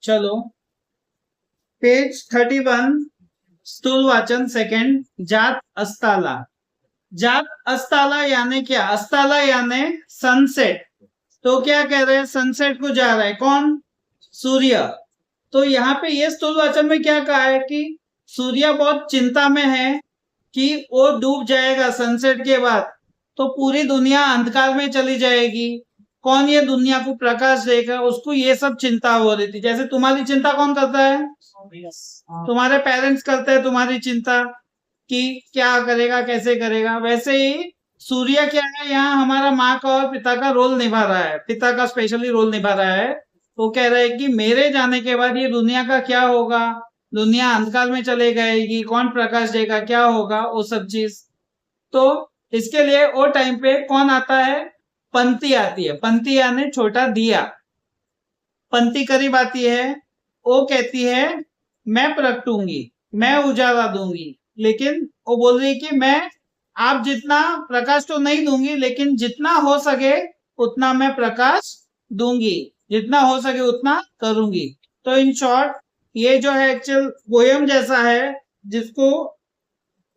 चलो पेज 31 स्थूल वाचन सेकंड। जात अस्ताला। जात अस्ताला यानी क्या? अस्ताला यानी सनसेट। तो क्या कह रहे हैं? सनसेट को जा रहा है कौन? सूर्य। तो यहाँ पे ये स्थूल वाचन में क्या कहा है कि सूर्य बहुत चिंता में है कि वो डूब जाएगा सनसेट के बाद, तो पूरी दुनिया अंधकार में चली जाएगी। कौन ये दुनिया को प्रकाश देगा? उसको ये सब चिंता हो रही थी। जैसे तुम्हारी चिंता कौन करता है? तुम्हारे पेरेंट्स करते हैं तुम्हारी चिंता कि क्या करेगा, कैसे करेगा। वैसे ही सूर्य क्या है, यहाँ हमारा माँ का और पिता का रोल निभा रहा है, पिता का स्पेशली रोल निभा रहा है। वो कह रहा है कि मेरे जाने के बाद ये दुनिया का क्या होगा, दुनिया अंधकार में चले जाएगी, कौन प्रकाश देगा, क्या होगा, वो सब चीज। तो इसके लिए वो टाइम पे कौन आता है? पंक्ति आती है। पंक्ति यानी छोटा दिया। पंक्ति करीब आती है, वो कहती है मैं प्रगटूंगी, मैं उजाला दूंगी। लेकिन वो बोल रही है कि मैं आप जितना प्रकाश तो नहीं दूंगी, लेकिन जितना हो सके उतना मैं प्रकाश दूंगी, जितना हो सके उतना करूंगी। तो इन शॉर्ट ये जो है एक्चुअल पोयम जैसा है, जिसको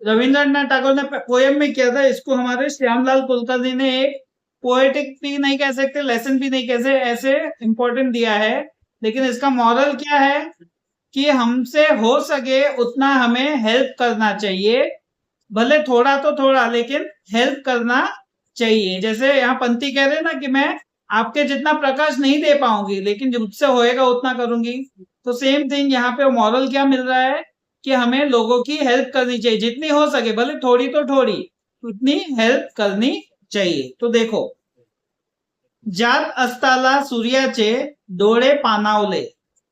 रविंद्रनाथ टैगोर ने पोयम में किया था, इसको हमारे श्यामलाल कुलकर्णी ने एक पोएटिक भी नहीं कह सकते, लेसन भी नहीं कह सकते, ऐसे इंपॉर्टेंट दिया है। लेकिन इसका मॉरल क्या है कि हमसे हो सके उतना हमें हेल्प करना चाहिए, भले थोड़ा तो थोड़ा, लेकिन हेल्प करना चाहिए। जैसे यहाँ पंक्ति कह रहे हैं ना कि मैं आपके जितना प्रकाश नहीं दे पाऊंगी, लेकिन जो मुझसे होएगा उतना करूंगी। तो सेम थिंग यहाँ पे मॉरल क्या मिल रहा है कि हमें लोगों की हेल्प करनी चाहिए, जितनी हो सके, भले थोड़ी तो थोड़ी, उतनी हेल्प करनी चाहिए। तो देखो, जात अस्ताला सूर्याचे डोळे पानावले।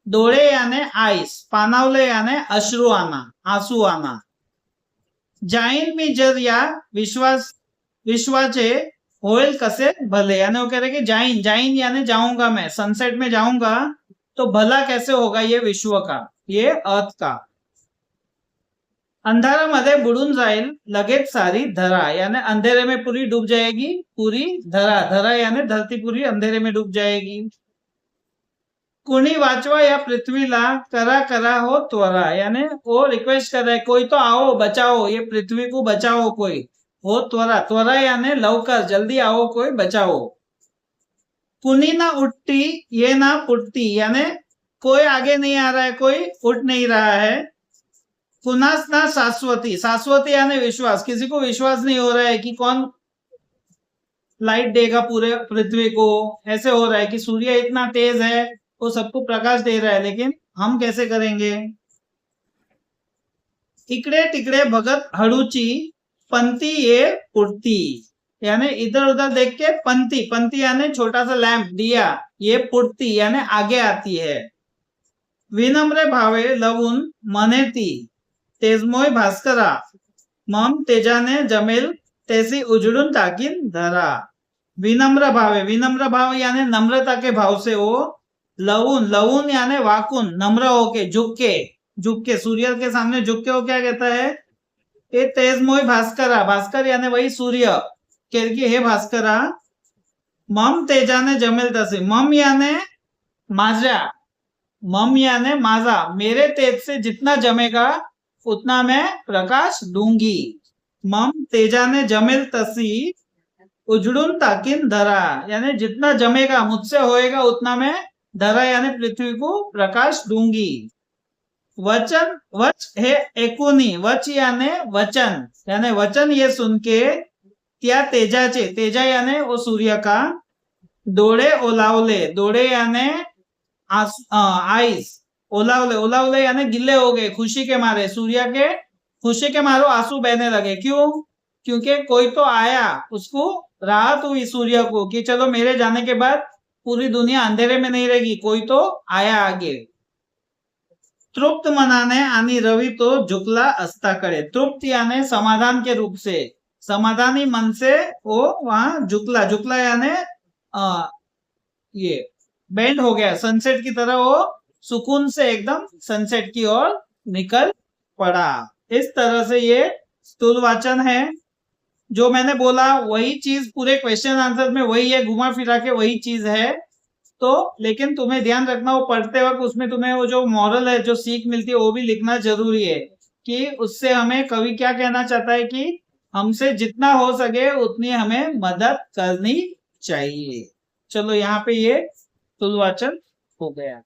डोळे याने आईस, पानावले याने अश्रू आना, आंसू आना। जाईन मी जर या विश्वाचे होईल कसे भले, यानी वो कह रहे कि जाईन, जाईन यानी जाऊंगा मैं, सनसेट में जाऊंगा तो भला कैसे होगा ये विश्व का, ये अर्थ का। अंधारामध्ये बुडून जाईल लगेच सारी धरा, यानी अंधेरे में पूरी डूब जाएगी पूरी धरा। धरा यानी धरती पूरी अंधेरे में डूब जाएगी। कुणी वाचवा या पृथ्वीला, करा करा हो त्वरा, यानी वो रिक्वेस्ट कर रहे हैं कोई तो आओ बचाओ, ये पृथ्वी को बचाओ कोई, हो त्वरा। त्वरा यानी लवकर, जल्दी आओ कोई बचाओ। कुनी ना उठती ये ना फुटती, यानी कोई आगे नहीं आ रहा है, कोई उठ नहीं रहा है। पुनः ना शाश्वती, शाश्वती यानी विश्वास, किसी को विश्वास नहीं हो रहा है कि कौन लाइट देगा पूरे पृथ्वी को। ऐसे हो रहा है कि सूर्य इतना तेज है, वो सबको प्रकाश दे रहा है, लेकिन हम कैसे करेंगे। इकडे तिकडे भगत हड़ूची, पंक्ति ये पुटती, यानी इधर उधर देख के पंक्ति, पंक्ति यानी छोटा सा लैंप, दिया, ये पुटती यानी आगे आती है। विनम्र भावे लवून मनेती, तेजमोय भास्करा, मम तेजाने जमेल तैसी उजड़ून ताकीन धरा। विनम्र भावे, विनम्र भाव यानी नम्रता के भाव से वो लवून, लवून यानी वाकुन, नम्र होके, झुक के, झुक के सूर्य के सामने झुक के वो क्या कहता है, ये तेजमोय भास्करा, भास्कर यानी वही सूर्य, कह के हे भास्करा, मम तेजाने जमेल तसे, मम यानी माझा, मम यानी माझा, मेरे तेज से जितना जमेगा उतना मैं प्रकाश दूंगी। मम तेजाने जमेल तसी उजड़ून ताकिन धरा, यानी जितना जमेगा, मुझसे होएगा उतना मैं धरा यानी पृथ्वी को प्रकाश दूंगी। वचन, वच है एकुनी, वच यानी वचन, यानी वचन ये सुन के त्या तेजाचे, तेजा यानी वो सूर्य का, डोळे ओलावले, डोळे यानी आईस, ओलावले, ओलावले यानी गिले हो गए खुशी के मारे, सूर्य के खुशी के मारो आंसू बहने लगे। क्यों? क्योंकि कोई तो आया, उसको राहत हुई सूर्य को कि चलो मेरे जाने के बाद पूरी दुनिया अंधेरे में नहीं रहेगी, कोई तो आया आगे। तृप्त मनाने आणि रवि तो झुकला अस्ताकडे, तृप्त यानी समाधान के रूप से, समाधानी मन से वो वहां झुकला, झुकला यानी ये बेंड हो गया, सनसेट की तरह वो सुकून से एकदम सनसेट की ओर निकल पड़ा। इस तरह से ये स्थूल वाचन है। जो मैंने बोला वही चीज पूरे क्वेश्चन आंसर में वही है, घुमा फिरा के वही चीज है। तो लेकिन तुम्हें ध्यान रखना, वो पढ़ते वक्त उसमें तुम्हें वो जो मॉरल है, जो सीख मिलती है, वो भी लिखना जरूरी है कि उससे हमें कवि क्या कहना चाहता है कि हमसे जितना हो सके उतनी हमें मदद करनी चाहिए। चलो यहाँ पे ये तुलवाचन हो गया।